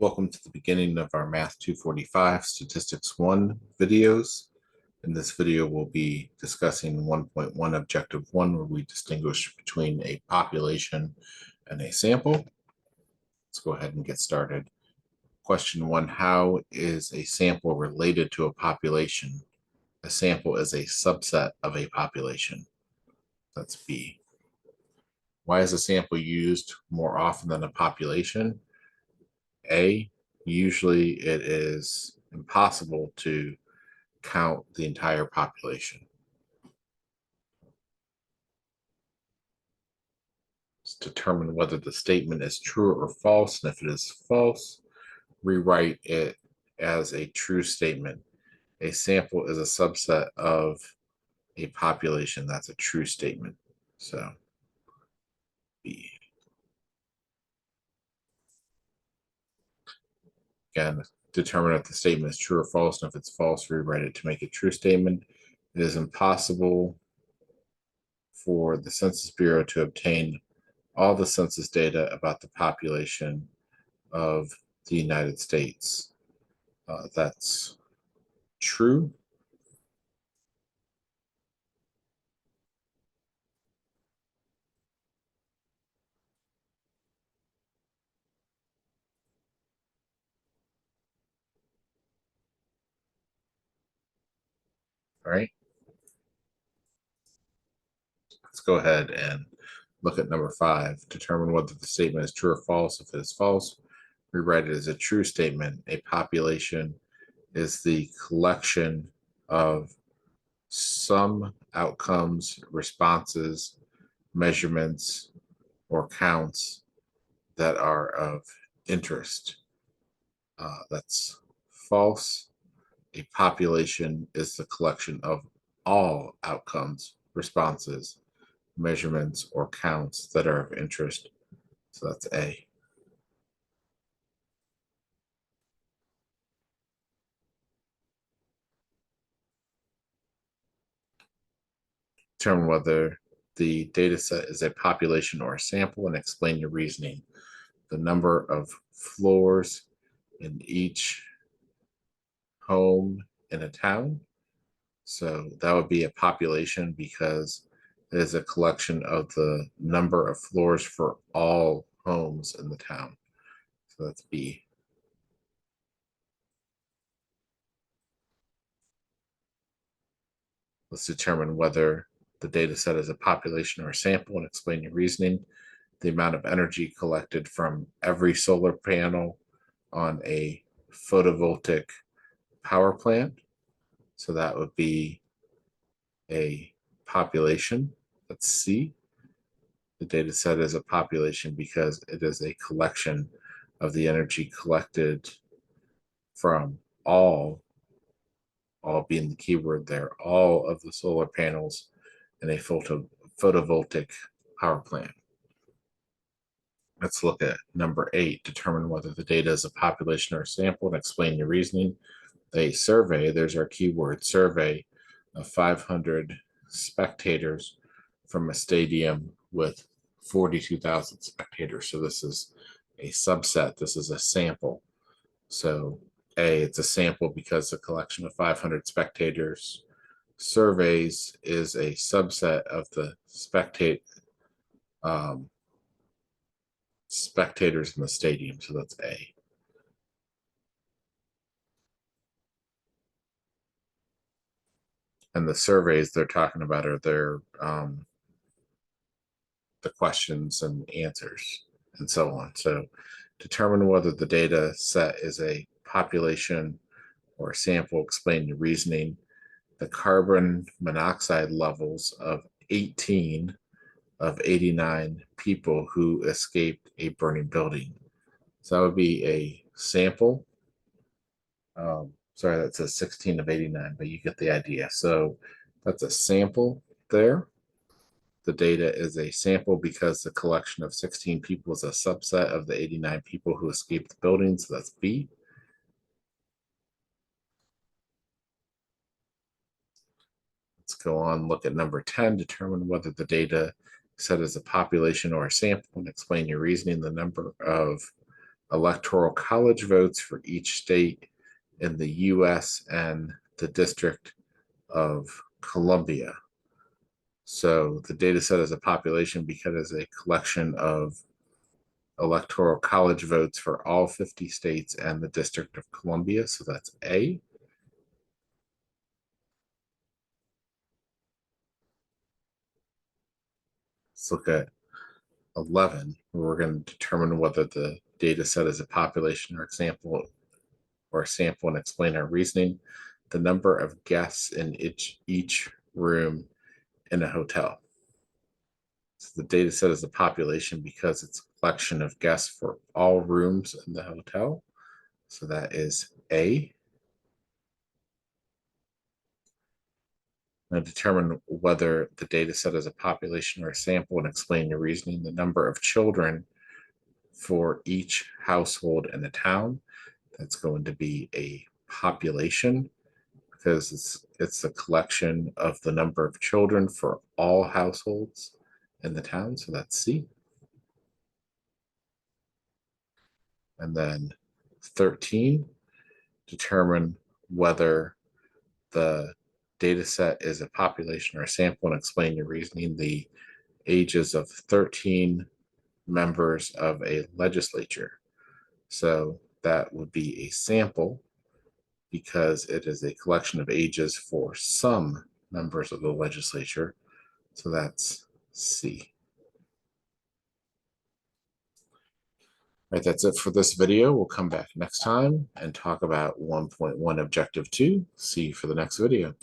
Welcome to the beginning of our Math 245 Statistics 1 videos. In this video, we'll be discussing 1.1 Objective 1, where we distinguish between a population and a sample. Let's go ahead and get started. Question 1, how is a sample related to a population? A sample is a subset of a population. That's B. Why is a sample used more often than a population? A, usually it is impossible to count the entire population. Let's determine whether the statement is true or false, and if it is false, rewrite it as a true statement. A sample is a subset of a population. That's a true statement. So B. Again, determine if the statement is true or false, and if it's false, rewrite it to make a true statement. It is impossible for the Census Bureau to obtain all the census data about the population of the United States. That's true. All right. Let's go ahead and look at number 5. Determine whether the statement is true or false. If it is false, rewrite it as a true statement. A population is the collection of some outcomes, responses, measurements, or counts that are of interest. That's false. A population is the collection of all outcomes, responses, measurements, or counts that are of interest. So that's A. Determine whether the data set is a population or a sample and explain your reasoning. The number of floors in each home in a town. So that would be a population because it is a collection of the number of floors for all homes in the town. So that's B. Let's determine whether the data set is a population or a sample and explain your reasoning. The amount of energy collected from every solar panel on a photovoltaic power plant. So that would be a population. That's C. The data set is a population because it is a collection of the energy collected from all being the keyword there, all of the solar panels in a photovoltaic power plant. Let's look at number 8. Determine whether the data is a population or a sample and explain your reasoning. A survey, there's our keyword, survey of 500 spectators from a stadium with 42,000 spectators. So this is a subset. This is a sample. So A, it's a sample because a collection of 500 spectators. Surveys is a subset of the spectators in the stadium. So that's A. And the surveys they're talking about are their the questions and answers and so on. So determine whether the data set is a population or a sample. Explain the reasoning. The carbon monoxide levels of 18 of 89 people who escaped a burning building. So that would be a sample. Sorry, that says 16 of 89, but you get the idea. So that's a sample there. The data is a sample because the collection of 16 people is a subset of the 89 people who escaped the building. So that's B. Let's go on, look at number 10, determine whether the data set is a population or a sample and explain your reasoning. The number of electoral college votes for each state in the US and the District of Columbia. So the data set is a population because it's a collection of electoral college votes for all 50 states and the District of Columbia. So that's A. Let's look at 11, where we're going to determine whether the data set is a population or example or a sample and explain our reasoning. The number of guests in each room in a hotel. So the data set is a population because it's a collection of guests for all rooms in the hotel. So that is A. Now determine whether the data set is a population or a sample and explain your reasoning. The number of children for each household in a town. That's going to be a population because it's a collection of the number of children for all households in the town. So that's C. And then 13, determine whether the data set is a population or a sample and explain your reasoning. The ages of 13 members of a legislature. So that would be a sample because it is a collection of ages for some members of the legislature. So that's C. All right, that's it for this video. We'll come back next time and talk about 1.1 Objective 2. See you for the next video.